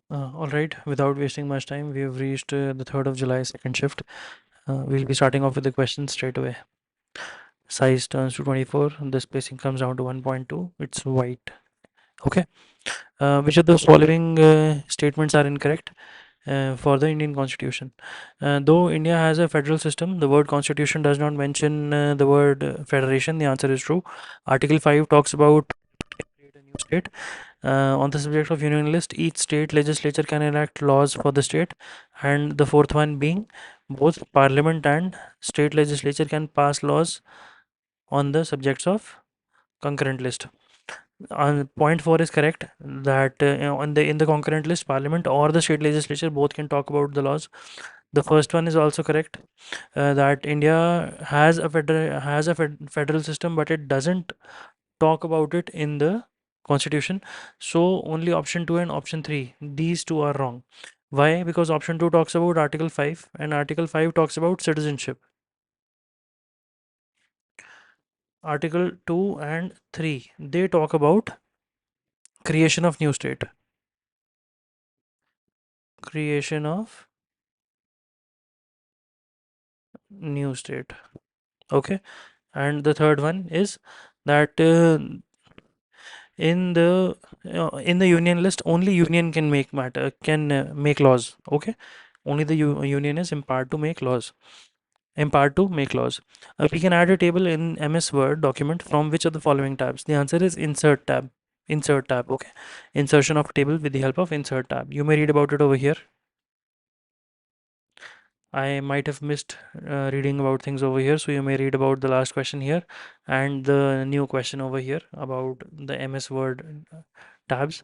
All right, without wasting much time, we have reached the 3rd of July second shift. We'll be starting off with the questions straight away. Size turns to 24, the spacing comes down to 1.2, it's white. Okay, which of the following statements are incorrect for the Indian Constitution? Though India has a federal system, the word constitution does not mention the word federation. The answer is true. Article 5 talks about create a new state. On the subject of union list, each state legislature can enact laws for the state, and the fourth one being both parliament and state legislature can pass laws on the subjects of concurrent list. On point 4 is correct that on the in the concurrent list, parliament or the state legislature both can talk about the laws. The first one is also correct, that India has a federal system, but it doesn't talk about it in the constitution. So only option 2 and option 3, these two are wrong. Why? Because option 2 talks about article 5 and article 5 talks about citizenship. Article 2 and 3, they talk about creation of new state. Creation of new state. Okay. And the third one is that in the union list, only union can make laws. Okay, only the union is empowered to make laws. We can add a table in MS Word document from which of the following tabs? The answer is insert tab. Okay, insertion of a table with the help of insert tab. You may read about it over here. I might have missed reading about things over here, so you may read about the last question here and the new question over here about the MS Word tabs.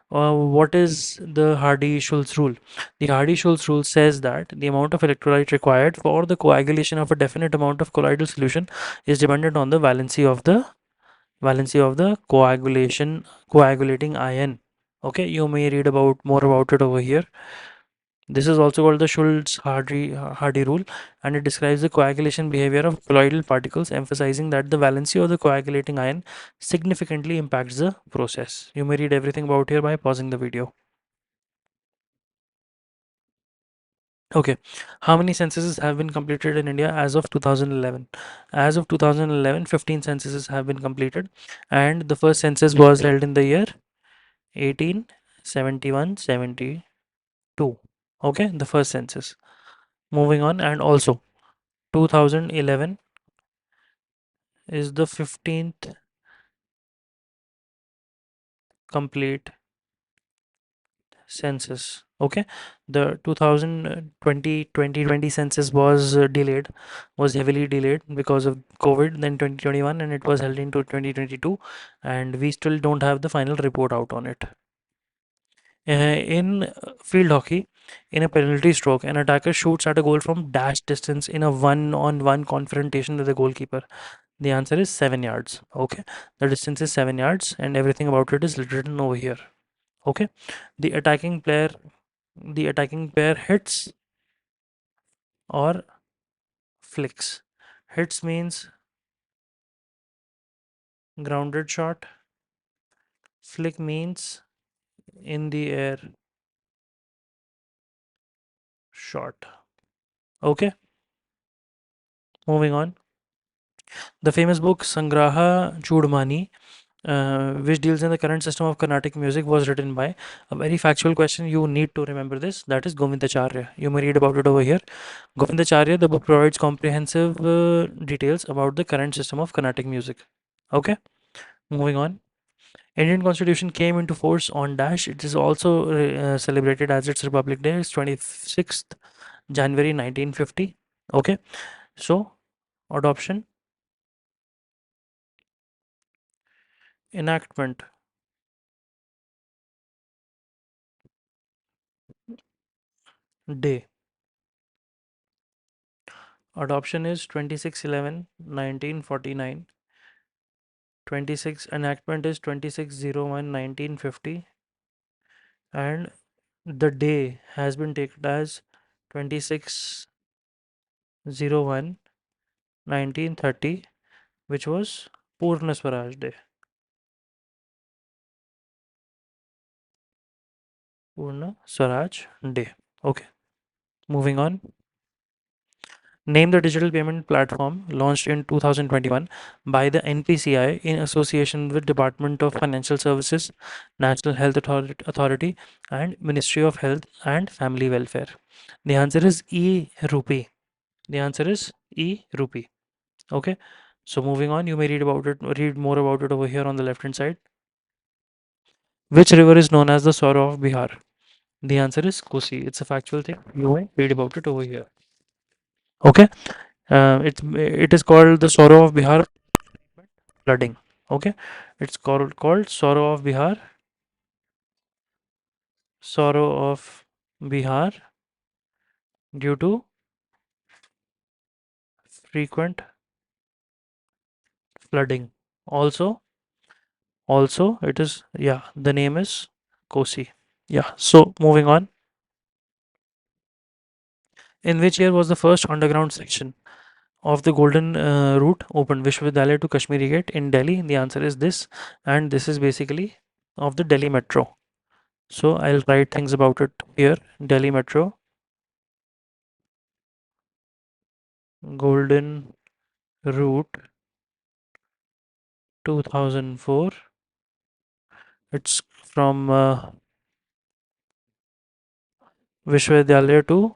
What is the Hardy-Schulz rule? The Hardy-Schulz rule says that the amount of electrolyte required for the coagulation of a definite amount of colloidal solution is dependent on the valency of the coagulating ion. Okay, you may read about more about it over here. This is also called the Schulz-Hardy rule, and it describes the coagulation behavior of colloidal particles, emphasizing that the valency of the coagulating ion significantly impacts the process. You may read everything about here by pausing the video. Okay, how many censuses have been completed in India as of 2011? As of 2011, 15 censuses have been completed, and the first census was held in the year 1871-72. Okay, the first census. Moving on, and also 2011 is the 15th complete census. Okay, the 2020 census was delayed, was heavily delayed because of COVID, then 2021, and it was held into 2022, and we still don't have the final report out on it. In field hockey, in a penalty stroke, an attacker shoots at a goal from dash distance in a one-on-one confrontation with the goalkeeper. The answer is 7 yards. Okay, the distance is 7 yards, and everything about it is written over here. Okay, the attacking player the attacking player hits or flicks. Hits means grounded shot. Flick means in the air shot. Okay, moving on. The famous book Sangraha Chudmani, which deals in the current system of Carnatic music, was written by a very factual question. You need to remember this. That is Govindacharya. You may read about it over here. Govindacharya, the book provides comprehensive details about the current system of Carnatic music. Okay, moving on. Indian Constitution came into force on dash. It is also celebrated as its Republic Day. It's 26th January 1950. Okay, so adoption, enactment, day. Adoption is 26/11/1949. 26 enactment is 26/01/1950, and the day has been taken as 26/01/1930, which was Purna Swaraj Day. Purna Swaraj Day. Okay, moving on. Name the digital payment platform launched in 2021 by the NPCI in association with Department of Financial Services, National Health Authority, and Ministry of Health and Family Welfare. The answer is e-rupee. The answer is e-rupee. Okay. So moving on, you may read more about it over here on the left hand side. Which river is known as the sorrow of Bihar? The answer is Kosi. It's a factual thing. You may read about it over here. Okay. It is called the sorrow of Bihar flooding. Okay. It's called sorrow of Bihar. Sorrow of Bihar due to frequent flooding. Also, it is, yeah, the name is Kosi. Yeah. So moving on. In which year was the first underground section of the Golden Route opened, Vishwavidyalaya to Kashmiri Gate in Delhi? The answer is this, and this is basically of the Delhi Metro. So I'll write things about it here. Delhi Metro, Golden Route 2004. It's from Vishwavidyalaya to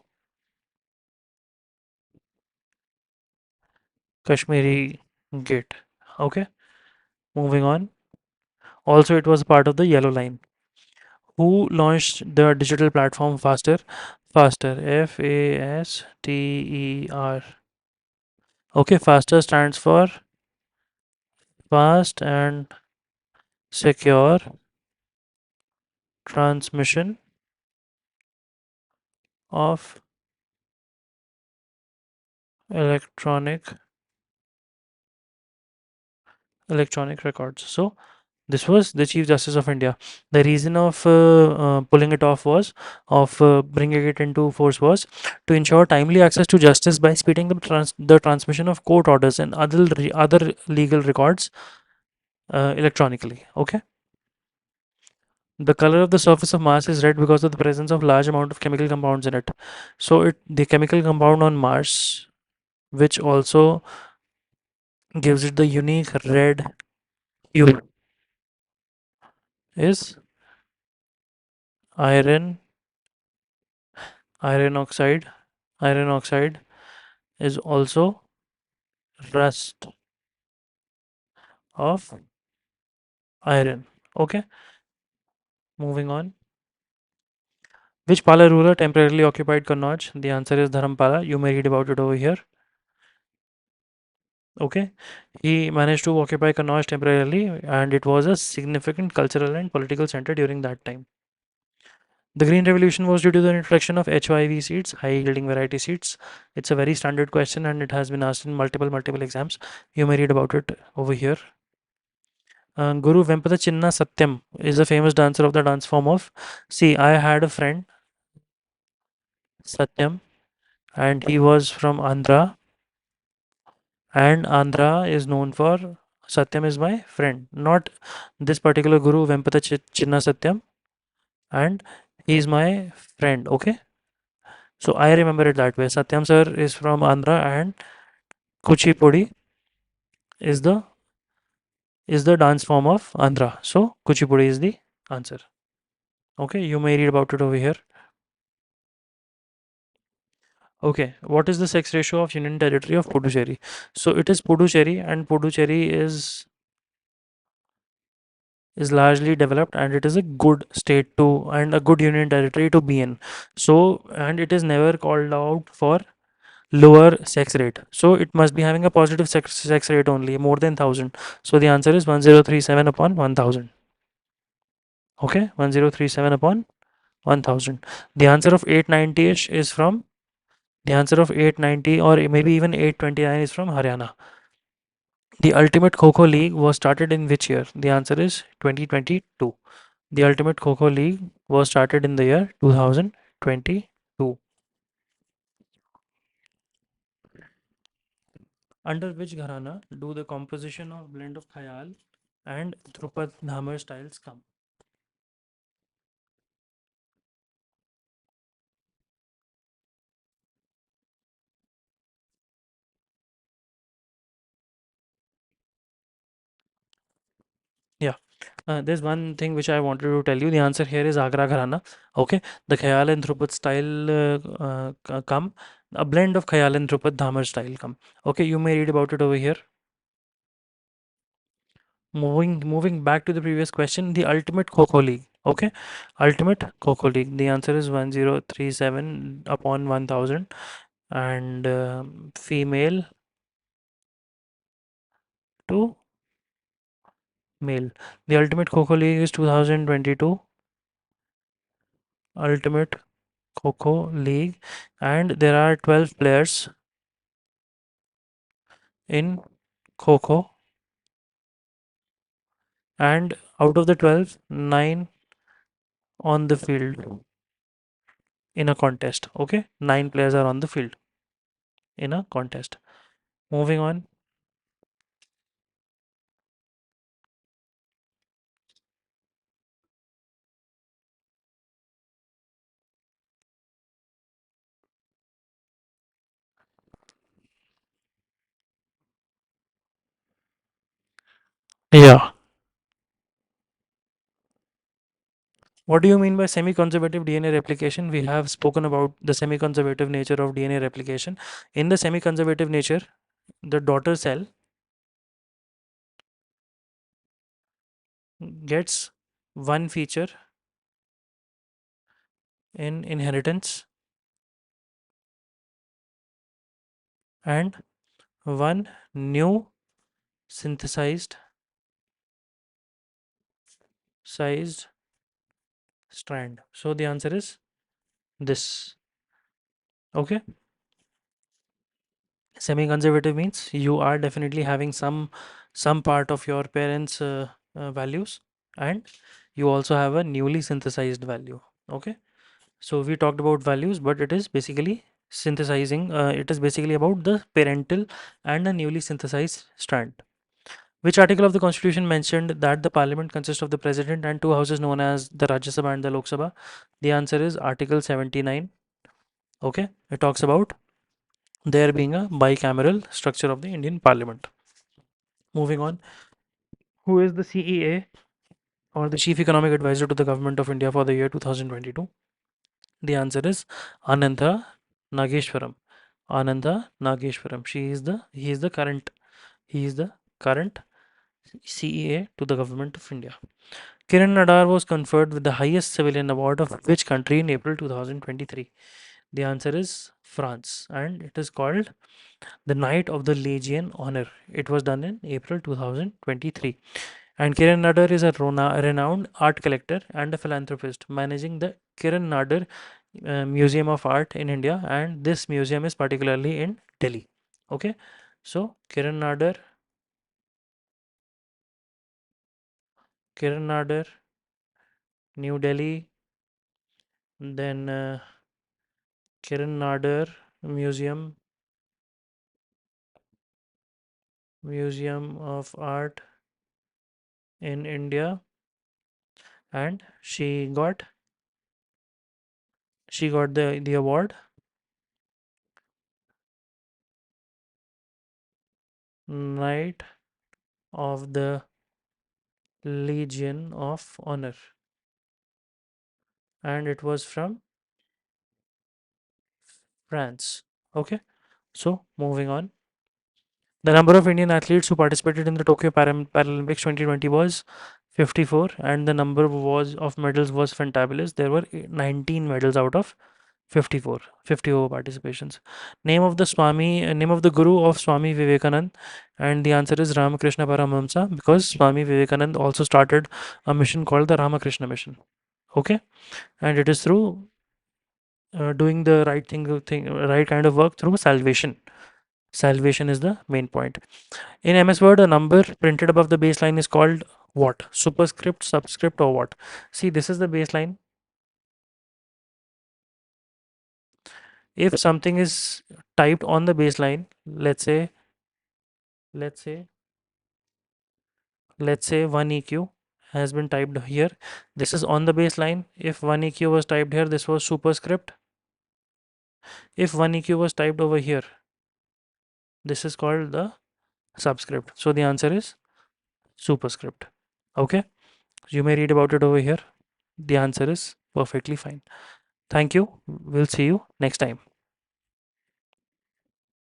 Kashmiri Gate. Okay, moving on. Also, it was part of the Yellow Line. Who launched the digital platform Faster? Faster, Faster. Okay, Faster stands for fast and secure transmission of electronic electronic records. So this was the Chief Justice of India. The reason of pulling it off was of bringing it into force was to ensure timely access to justice by speeding the transmission of court orders and other legal records electronically. Okay. The color of the surface of Mars is red because of the presence of large amount of chemical compounds in it. So the chemical compound on Mars, which also gives it the unique red hue, is iron iron oxide. Iron oxide is also rust of iron. Okay, moving on. Which Pala ruler temporarily occupied Kannauj? The answer is Dharampala. You may read about it over here. Okay, he managed to occupy Kannauj temporarily, and it was a significant cultural and political center during that time. The Green Revolution was due to the introduction of HYV seeds, high yielding variety seeds. It's a very standard question and it has been asked in multiple exams. You may read about it over here. Guru Vempata Chinna Satyam is a famous dancer of the dance form of. See, I had a friend, Satyam, and he was from Andhra, and Andhra is known for. Satyam is my friend, not this particular Guru Vempata Chinna Satyam, and he is my friend. Okay, so I remember it that way. Satyam sir is from Andhra, and Kuchipudi is the dance form of Andhra. So Kuchipudi is the answer. Okay, you may read about it over here. Okay, what is the sex ratio of Union Territory of Puducherry? So it is Puducherry, and Puducherry is largely developed, and it is a good state to and a good union territory to be in. So, and it is never called out for lower sex rate. So it must be having a positive sex rate only, more than 1000. So the answer is 1037 upon 1000. Okay, 1037 upon 1000. The answer of 890ish is from the answer of 890 or maybe even 829 is from Haryana. The Ultimate Kho League was started in which year? The answer is 2022. The Ultimate Kho League was started in the year 2022. Under which gharana do the composition of blend of Khayal and Drupad Dhamar styles come? There's one thing which I wanted to tell you. The answer here is Agra Gharana. Okay, the Khayal and Dhrupad style come, a blend of Khayal and Dhrupad Dhamar style come. Okay, you may read about it over here. Moving back to the previous question, the ultimate Kho league. Okay, ultimate Kho league. The answer is 1037 upon 1000, and female to male. The ultimate Kho league is 2022 ultimate Kho league, and there are 12 players in Kho, and out of the 12, 9 on the field in a contest. Okay, 9 players are on the field in a contest. Moving on. Yeah. What do you mean by semi-conservative DNA replication? We have spoken about the semi-conservative nature of DNA replication. In the semi-conservative nature, the daughter cell gets one feature in inheritance and one new synthesized sized strand. So the answer is this. Okay. Semi-conservative means you are definitely having some part of your parents' values, and you also have a newly synthesized value. Okay. So we talked about values, but it is basically synthesizing. It is basically about the parental and the newly synthesized strand. Which article of the Constitution mentioned that the Parliament consists of the President and two houses known as the Rajya Sabha and the Lok Sabha? The answer is Article 79. Okay, it talks about there being a bicameral structure of the Indian Parliament. Moving on, who is the CEA or the Chief Economic Advisor to the Government of India for the year 2022? The answer is Anantha Nageshwaram. Anantha Nageshwaram. He is the current CEA to the Government of India. Kiran Nadar was conferred with the highest civilian award of which country in April 2023? The answer is France, and it is called the Knight of the Legion Honor. It was done in April 2023. And Kiran Nadar is a renowned art collector and a philanthropist, managing the Kiran Nadar Museum of Art in India, and this museum is particularly in Delhi. Okay, so Kiran Nadar, New Delhi, then Kiran Nadar Museum of Art in India, and she got the award Knight of the Legion of Honor, and it was from France. Okay, so moving on. The number of Indian athletes who participated in the Tokyo Paralympics 2020 was 54, and the number was of medals was fantabulous. There were 19 medals out of 54, 54 participations. Name of the Guru of Swami Vivekanand, and the answer is Ramakrishna Paramahamsa, because Swami Vivekanand also started a mission called the Ramakrishna Mission. Okay, and it is through doing the right kind of work through salvation. Salvation is the main point. In MS Word, a number printed above the baseline is called what? Superscript, subscript, or what? See, this is the baseline. If something is typed on the baseline, let's say, let's say 1 EQ has been typed here. This is on the baseline. If 1 EQ was typed here, this was superscript. If 1 EQ was typed over here, this is called the subscript. So the answer is superscript. Okay. You may read about it over here. The answer is perfectly fine. Thank you. We'll see you next time.